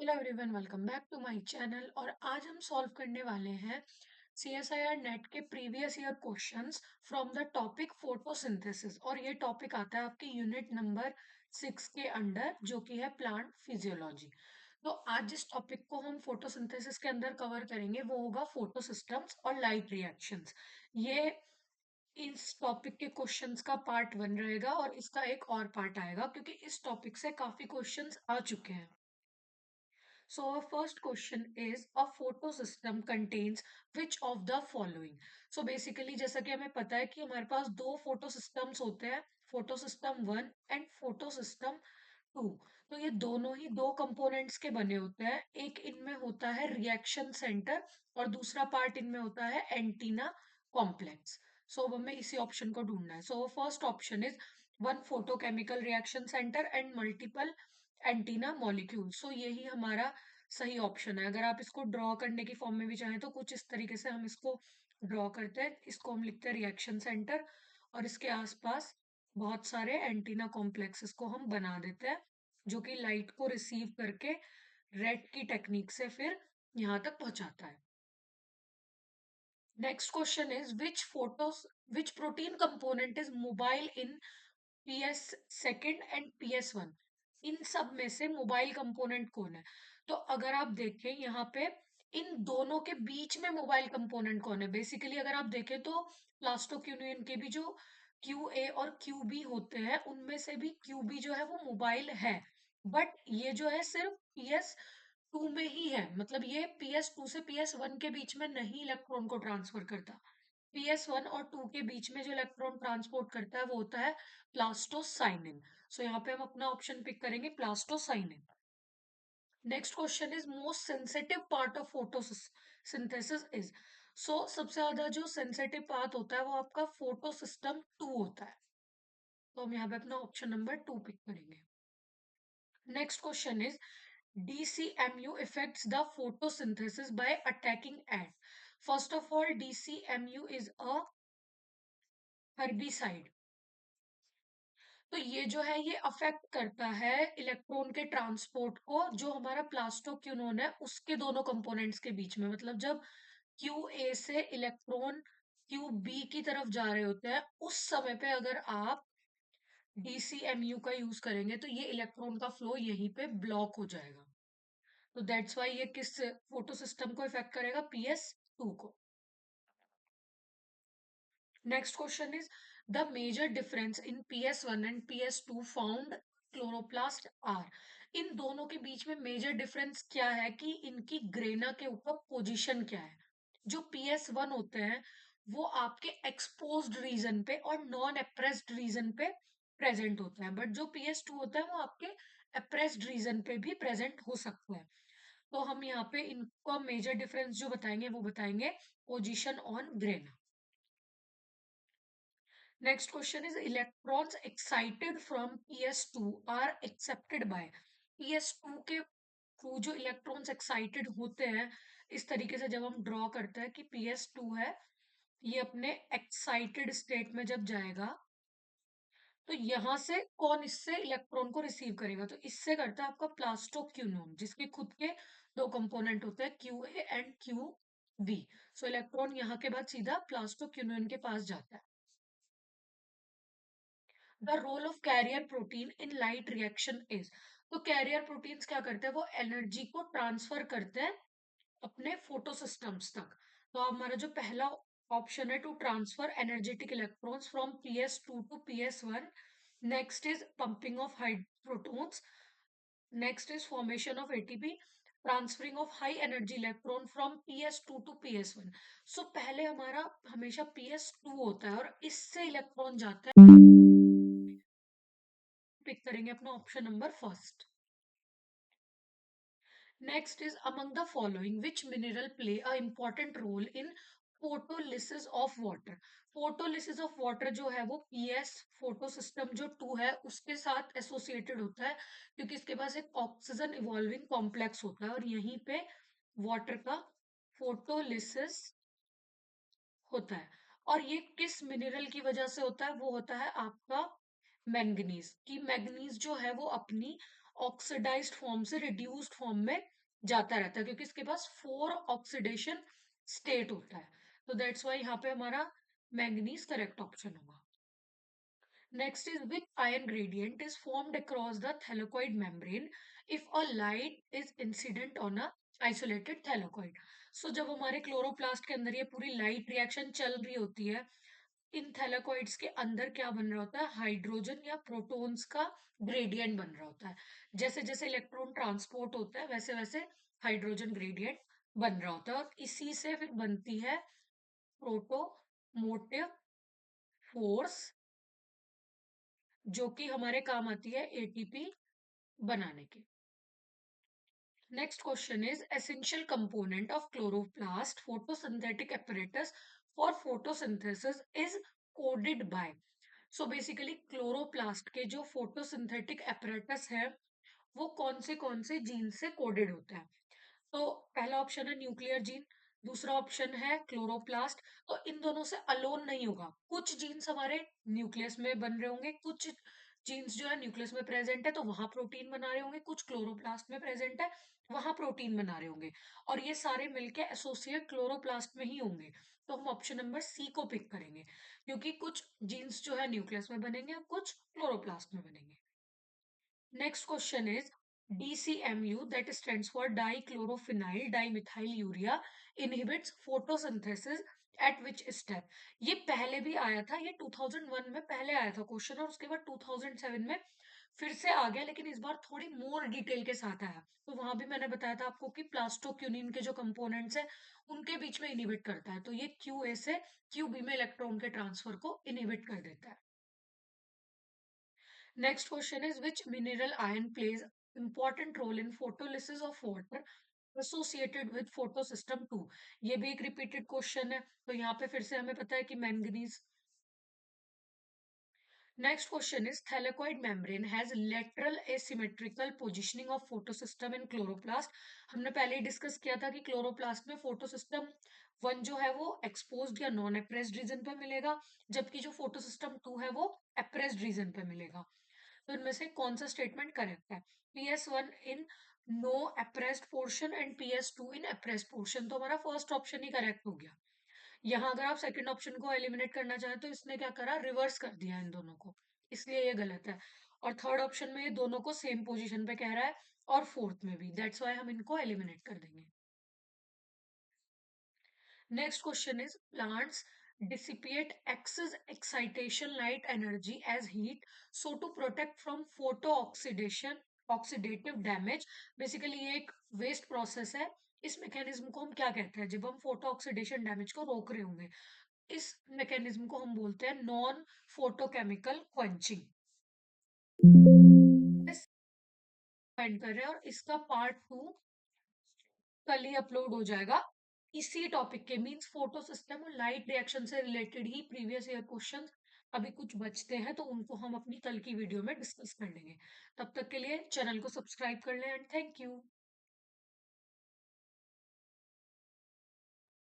Hello everyone, welcome back to my channel. और आज हम सॉल्व करने वाले हैं सीएसआईआर नेट के previous year questions from the topic photosynthesis. और ये टॉपिक आता है आपके यूनिट नंबर 6 के अंडर, जो कि है प्लांट फिजियोलॉजी। तो आज जिस टॉपिक को हम फोटोसिंथेसिस के अंदर कवर करेंगे वो होगा फोटोसिस्टम्स और लाइट रिएक्शंस। ये इस टॉपिक के क्वेश्चंस का पार्ट 1 रहेगा और इसका एक और पार्ट आएगा, क्योंकि इस टॉपिक से काफी क्वेश्चंस आ चुके हैं। So our first question is a photosystem contains which of the following? So basically जैसा कि हमें पता है कि हमारे पास दो फोटो सिस्टम्स होते हैं, photo system 1 and photo system 2। तो ये दोनों ही दो कंपोनेंट्स के बने होते हैं। एक इनमें होता है रिएक्शन सेंटर और दूसरा पार्ट इनमें होता है एंटीना कॉम्प्लेक्स। सो अब हमें इसी ऑप्शन को ढूंढना है। So first option is one photochemical reaction center and multiple antenna molecule. So यही हमारा सही ऑप्शन है। अगर आप इसको ड्रॉ करने की फॉर्म में भी चाहें तो कुछ इस तरीके से हम इसको ड्रॉ करते हैं। इसको हम लिखते हैं रिएक्शन सेंटर और इसके आसपास बहुत सारे एंटीना कॉम्प्लेक्सेस को हम बना देते हैं, जो कि लाइट को रिसीव करके रेड की टेक्निक से फिर यहाँ तक पहुंचाता है। Next question is which protein component is mobile in PS second and PS one. इन सब में से मोबाइल कंपोनेंट कौन है? तो अगर आप देखें यहाँ पे इन दोनों के बीच में मोबाइल कंपोनेंट कौन है, बेसिकली अगर आप देखें तो प्लास्टोक्यूनियन के भी जो क्यू ए और क्यू बी होते हैं उनमें से भी क्यू बी जो है वो मोबाइल है। बट ये जो है सिर्फ पीएस टू में ही है, मतलब ये पीएस टू से पीएस वन के बीच में नहीं इलेक्ट्रॉन को ट्रांसफर करता। पीएस वन और टू के बीच में जो इलेक्ट्रॉन ट्रांसपोर्ट करता है वो होता है प्लास्टोसाइनिन। सो यहाँ पे हम अपना ऑप्शन पिक करेंगे plastocyanin. Next question is most sensitive part of photosynthesis is. So सबसे ज्यादा जो सेंसिटिव पार्ट होता है वो आपका फोटोसिस्टम 2 होता है। तो हम यहाँ पे अपना ऑप्शन नंबर 2 पिक करेंगे। Next question is DCMU affects the photosynthesis by attacking at. First of all, DCMU is a herbicide. तो ये जो है ये अफेक्ट करता है इलेक्ट्रॉन के ट्रांसपोर्ट को, जो हमारा प्लास्टोक्यूनोन है उसके दोनों कंपोनेंट्स के बीच में। मतलब जब क्यू ए से इलेक्ट्रॉन क्यू बी की तरफ जा रहे होते हैं उस समय पे अगर आप DCMU का यूज करेंगे तो ये इलेक्ट्रॉन का फ्लो यहीं पे ब्लॉक हो जाएगा। तो दैट्स वाई ये किस फोटो सिस्टम को इफेक्ट करेगा? PS2 को। Next question is the major difference in PS1 and PS2 found chloroplast are. इन दोनों के बीच में मेजर डिफरेंस क्या है कि इनकी ग्रेना के ऊपर पोजीशन क्या है। जो PS1 होते हैं वो आपके एक्सपोज्ड रीजन पे और नॉन एप्रेस्ड रीजन पे प्रेजेंट होता है, बट जो PS2 होता है वो आपके एप्रेस्ड रीजन पे भी प्रेजेंट हो सकता है। तो हम यहाँ पे इनका मेजर डिफरेंस जो बताएंगे वो बताएंगे position on grana. Next question is electrons excited from PS2 are accepted by. PS2 के थ्रू जो इलेक्ट्रॉन्स एक्साइटेड होते हैं, इस तरीके से जब हम ड्रॉ करते हैं कि PS2 है, ये अपने एक्साइटेड स्टेट में जब जाएगा तो यहाँ से कौन इससे इलेक्ट्रॉन को रिसीव करेगा? तो इससे करता है आपका प्लास्टोक्यूनोन, जिसके खुद के दो कंपोनेंट होते हैं Q A and Q B. So electron यहाँ के बाद सीधा प्लास्टोक्यूनोन के पास जाता है। The role of carrier protein in light reaction is. तो कैरियर प्रोटीन्स क्या करते हैं? वो एनर्जी को ट्रांसफर करते हैं अपने फोटोसिस्टम्स तक। तो हमारा जो पहला ऑप्शन है to transfer energetic electrons from PS2 to PS1। Next is pumping of protons. Next is formation of ATP, transferring of high energy electron from PS2 to PS1। So पहले हमारा हमेशा PS2 होता है और इससे इलेक्ट्रॉन जाता है। पिक करेंगे अपना option number first. Next is among the following which mineral play a important role in photolysis of water. Photolysis of water जो है वो PS फोटो सिस्टम जो 2 है उसके साथ एसोसिएटेड होता है, क्योंकि इसके पास एक ऑक्सीजन इवॉल्विंग कॉम्प्लेक्स होता है और यहीं पे वाटर का फोटोलिसिस होता है। और ये किस मिनरल की वजह से होता है? वो होता है आपका मैंगनीज। की मैंगनीज जो है वो अपनी ऑक्सीडाइज्ड फॉर्म से रिड्यूस्ड फॉर्म में जाता रहता है, क्योंकि इसके पास 4 ऑक्सीडेशन स्टेट होता है। तो दैट्स वाई यहाँ पे हमारा मैंगनीज करेक्ट ऑप्शन होगा। Next is which ion gradient is formed across the thylakoid membrane if a light is incident on a isolated thylakoid. So जब हमारे क्लोरोप्लास्ट के अंदर ये पूरी लाइट रिएक्शन चल रही होती है, इन थैलाकोइड्स के अंदर क्या बन रहा होता है, हाइड्रोजन या प्रोटॉन्स का ग्रेडियंट बन रहा होता है। जैसे जैसे इलेक्ट्रॉन ट्रांसपोर्ट होता है वैसे वैसे हाइड्रोजन ग्रेडियंट बन रहा होता है, और इसी से फिर बनती है प्रोटोमोटिव फोर्स, जो कि हमारे काम आती है एटीपी बनाने के। Next question is essential component of chloroplast photosynthetic apparatus for photosynthesis is coded by. So basically chloroplast के जो फोटोसिंथेटिक apparatus है वो कौन से जीन से कोडेड होता है। तो पहला ऑप्शन है न्यूक्लियर जीन, दूसरा ऑप्शन है क्लोरोप्लास्ट। तो इन दोनों से अलोन नहीं होगा, कुछ जीन्स हमारे न्यूक्लियस में बन रहे होंगे, कुछ जीन्स जो है न्यूक्लियस में प्रेजेंट है तो वहां प्रोटीन बना रहे होंगे, कुछ क्लोरोप्लास्ट में प्रेजेंट है वहां प्रोटीन बना रहे होंगे, और ये सारे मिलके एसोसिएट क्लोरोप्लास्ट में ही होंगे। तो हम ऑप्शन नंबर सी को पिक करेंगे, क्योंकि कुछ जीन्स जो है न्यूक्लियस में बनेंगे और कुछ क्लोरोप्लास्ट में बनेंगे। Next question is DCMU, that stands for dichlorophenyl dimethylurea, inhibits photosynthesis at which step? ये पहले भी आया था, ये 2001 में पहले आया था क्वेश्चन, और उसके बाद 2007 में फिर से आ गया, लेकिन इस बार थोड़ी मोर डिटेल के साथ आया। तो वहां भी मैंने बताया था आपको कि प्लास्टोक्यूनिन के जो कंपोनेंट्स हैं उनके बीच में इनिबिट करता है, तो ये क्यू ए से क्यू बी में इलेक्ट्रॉन के ट्रांसफर को इनिबिट कर देता है। Next question is which mineral ion plays important role in photolysis of water associated with photosystem 2? ये भी एक repeated question है, तो यहाँ पे फिर से हमें पता है कि manganese. Next question is thylakoid membrane has lateral asymmetrical positioning of photosystem in chloroplast. हमने पहले ही डिस्कस किया था कि क्लोरोप्लास्ट में फोटोसिस्टम 1 जो है वो एक्सपोज्ड या नॉन एप्रेस्ड रीजन पे मिलेगा, जबकि जो फोटोसिस्टम 2 है वो एप्रेस्ड रीजन पे मिलेगा। तो इनमें से कौन सा स्टेटमेंट करेक्ट है? PS1 in no appressed portion and PS2 in appressed portion, तो हमारा फर्स्ट ऑप्शन ही करेक्ट हो गया। यहाँ अगर आप सेकंड ऑप्शन को एलिमिनेट करना चाहें तो इसने क्या करा, रिवर्स कर दिया इन दोनों को, इसलिए ये गलत है। और थर्ड ऑप्शन में ये दोनों को सेम पोजीशन पे कह रहा है, और फोर्थ में भी, दैट्स वाई हम इनको एलिमिनेट कर देंगे। Next question is plants dissipate excess excitation light energy as heat so to protect from photo oxidation oxidative damage। Basically ये एक वेस्ट प्रोसेस है। इस मैकेनिज्म को हम क्या कहते हैं, जब हम फोटो ऑक्सीडेशन डैमेज को रोक रहे होंगे, इस मैकेनिज्म को हम बोलते हैं नॉन फोटोकेमिकल क्वेंचिंग। कर रहे हैं, और इसका पार्ट 2 कल ही अपलोड हो जाएगा इसी टॉपिक के, मींस फोटो सिस्टम और लाइट रिएक्शन से रिलेटेड ही प्रीवियस ईयर क्वेश्चंस अभी कुछ बचते हैं, तो उनको हम अपनी कल की वीडियो में डिस्कस कर लेंगे। तब तक के लिए चैनल को सब्सक्राइब कर लें, एंड थैंक यू।